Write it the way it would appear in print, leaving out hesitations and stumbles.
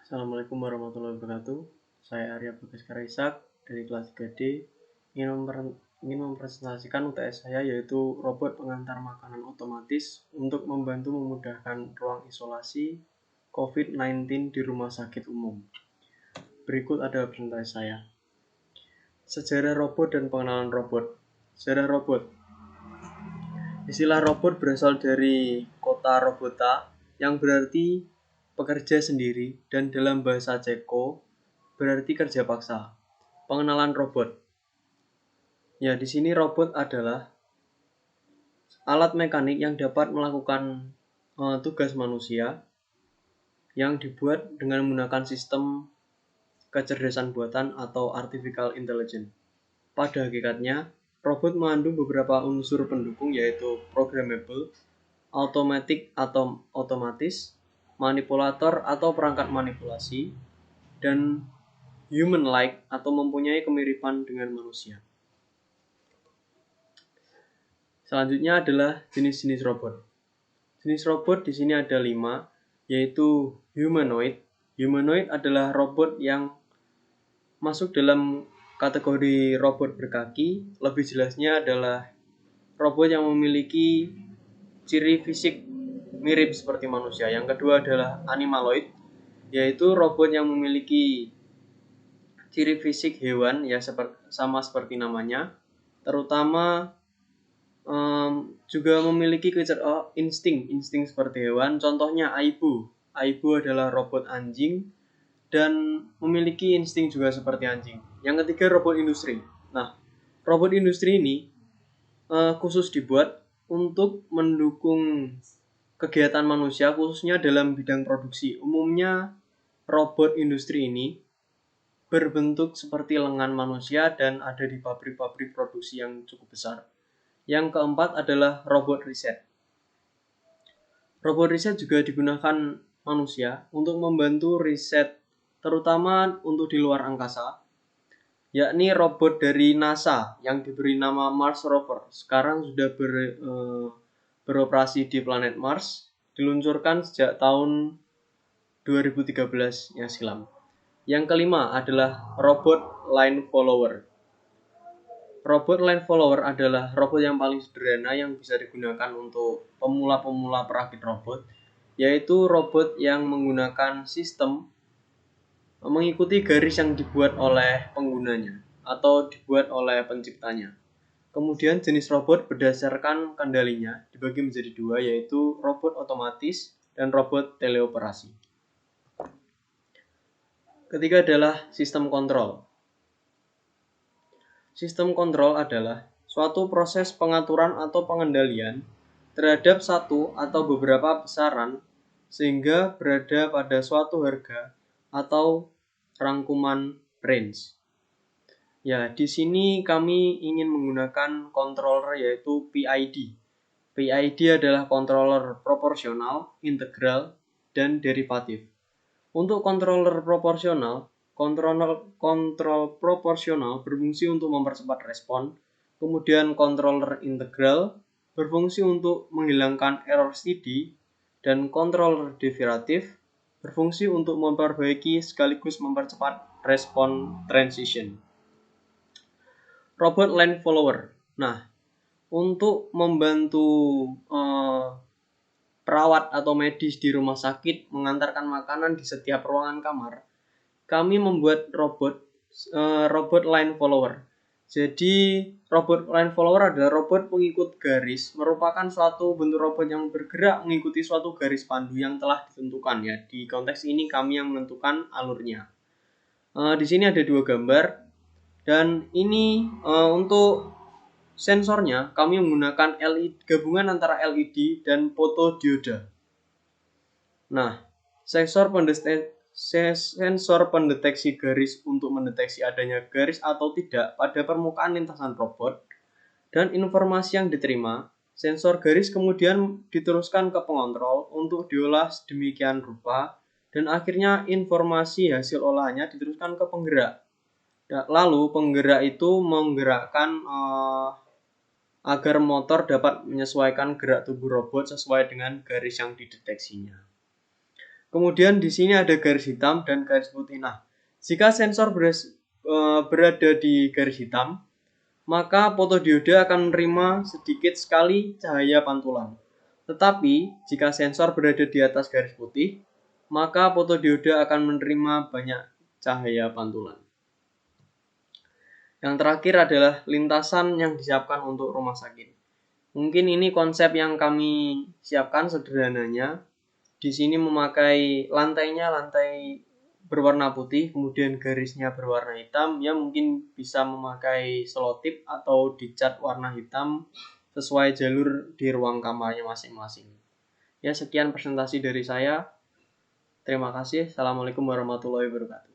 Assalamualaikum warahmatullahi wabarakatuh. Saya Arya Bagaskara Ishak dari kelas 3D ingin mempresentasikan UTS saya, yaitu robot pengantar makanan otomatis untuk membantu memudahkan ruang isolasi COVID-19 di rumah sakit umum. Berikut adalah presentasi saya. Sejarah robot dan pengenalan robot. Sejarah robot. Istilah robot berasal dari kota robota yang berarti pekerja sendiri dan dalam bahasa Ceko berarti kerja paksa. Pengenalan robot. Ya, di sini robot adalah alat mekanik yang dapat melakukan tugas manusia yang dibuat dengan menggunakan sistem kecerdasan buatan atau artificial intelligence. Pada hakikatnya, robot mengandung beberapa unsur pendukung, yaitu programmable, automatic atau otomatis, manipulator atau perangkat manipulasi, dan human-like atau mempunyai kemiripan dengan manusia. Selanjutnya adalah jenis-jenis robot. Jenis robot di sini ada 5, yaitu humanoid. Humanoid adalah robot yang masuk dalam kategori robot berkaki. Lebih jelasnya adalah robot yang memiliki ciri fisik mirip seperti manusia. Yang kedua adalah animaloid, yaitu robot yang memiliki ciri fisik hewan, ya sama seperti namanya, terutama juga memiliki insting seperti hewan. Contohnya Aibo. Aibo adalah robot anjing dan memiliki insting juga seperti anjing. Yang ketiga, robot industri. Nah, robot industri ini khusus dibuat untuk mendukung kegiatan manusia, khususnya dalam bidang produksi. Umumnya robot industri ini berbentuk seperti lengan manusia dan ada di pabrik-pabrik produksi yang cukup besar. Yang keempat adalah robot riset. Robot riset juga digunakan manusia untuk membantu riset, terutama untuk di luar angkasa, yakni robot dari NASA yang diberi nama Mars Rover. Sekarang sudah beroperasi di planet Mars, diluncurkan sejak tahun 2013 yang silam. Yang kelima adalah robot line follower. Robot line follower adalah robot yang paling sederhana yang bisa digunakan untuk pemula-pemula perakit robot, yaitu robot yang menggunakan sistem mengikuti garis yang dibuat oleh penggunanya atau dibuat oleh penciptanya. Kemudian jenis robot berdasarkan kendalinya dibagi menjadi 2, yaitu robot otomatis dan robot teleoperasi. Ketiga adalah sistem kontrol. Sistem kontrol adalah suatu proses pengaturan atau pengendalian terhadap satu atau beberapa besaran sehingga berada pada suatu harga atau rangkuman range. Ya, di sini kami ingin menggunakan controller yaitu PID. PID adalah controller proporsional, integral, dan derivatif. Untuk controller proporsional, kontrol proporsional berfungsi untuk mempercepat respon, kemudian controller integral berfungsi untuk menghilangkan error steady, dan controller derivatif berfungsi untuk memperbaiki sekaligus mempercepat respon transition. Robot line follower. Nah, untuk membantu perawat atau medis di rumah sakit mengantarkan makanan di setiap ruangan kamar, kami membuat robot line follower. Jadi robot line follower adalah robot pengikut garis, merupakan suatu bentuk robot yang bergerak mengikuti suatu garis pandu yang telah ditentukan. Ya, di konteks ini kami yang menentukan alurnya. Di sini ada 2 gambar dan ini untuk sensornya kami menggunakan LED, gabungan antara LED dan fotodioda. Nah, sensor pendeteksi garis untuk mendeteksi adanya garis atau tidak pada permukaan lintasan robot, dan informasi yang diterima, sensor garis kemudian diteruskan ke pengontrol untuk diolah sedemikian rupa, dan akhirnya informasi hasil olahannya diteruskan ke penggerak. Lalu penggerak itu menggerakkan agar motor dapat menyesuaikan gerak tubuh robot sesuai dengan garis yang dideteksinya. Kemudian di sini ada garis hitam dan garis putih. Nah, jika sensor berada di garis hitam, maka fotodioda akan menerima sedikit sekali cahaya pantulan. Tetapi, jika sensor berada di atas garis putih, maka fotodioda akan menerima banyak cahaya pantulan. Yang terakhir adalah lintasan yang disiapkan untuk rumah sakit. Mungkin ini konsep yang kami siapkan sederhananya. Di sini memakai lantai berwarna putih, kemudian garisnya berwarna hitam. Ya mungkin bisa memakai selotip atau dicat warna hitam sesuai jalur di ruang kamarnya masing-masing. Ya, sekian presentasi dari saya. Terima kasih. Assalamualaikum warahmatullahi wabarakatuh.